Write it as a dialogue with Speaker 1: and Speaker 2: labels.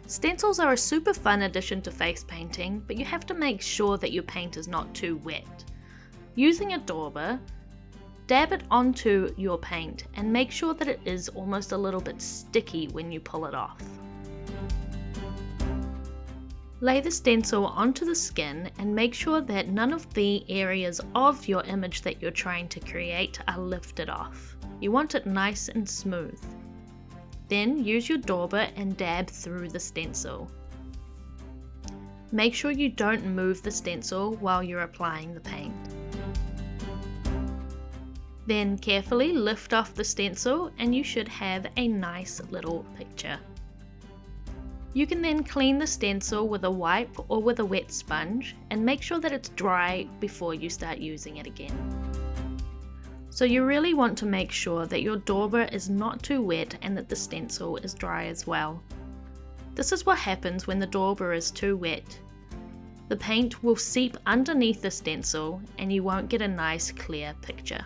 Speaker 1: Stencils are a super fun addition to face painting, but you have to make sure that your paint is not too wet. Using a dauber, dab it onto your paint and make sure that it is almost a little bit sticky when you pull it off. Lay the stencil onto the skin and make sure that none of the areas of your image that you're trying to create are lifted off. You want it nice and smooth. Then use your dauber and dab through the stencil. Make sure you don't move the stencil while you're applying the paint. Then carefully lift off the stencil and you should have a nice little picture. You can then clean the stencil with a wipe or with a wet sponge and make sure that it's dry before you start using it again. So you really want to make sure that your dauber is not too wet and that the stencil is dry as well. This is what happens when the dauber is too wet. The paint will seep underneath the stencil and you won't get a nice clear picture.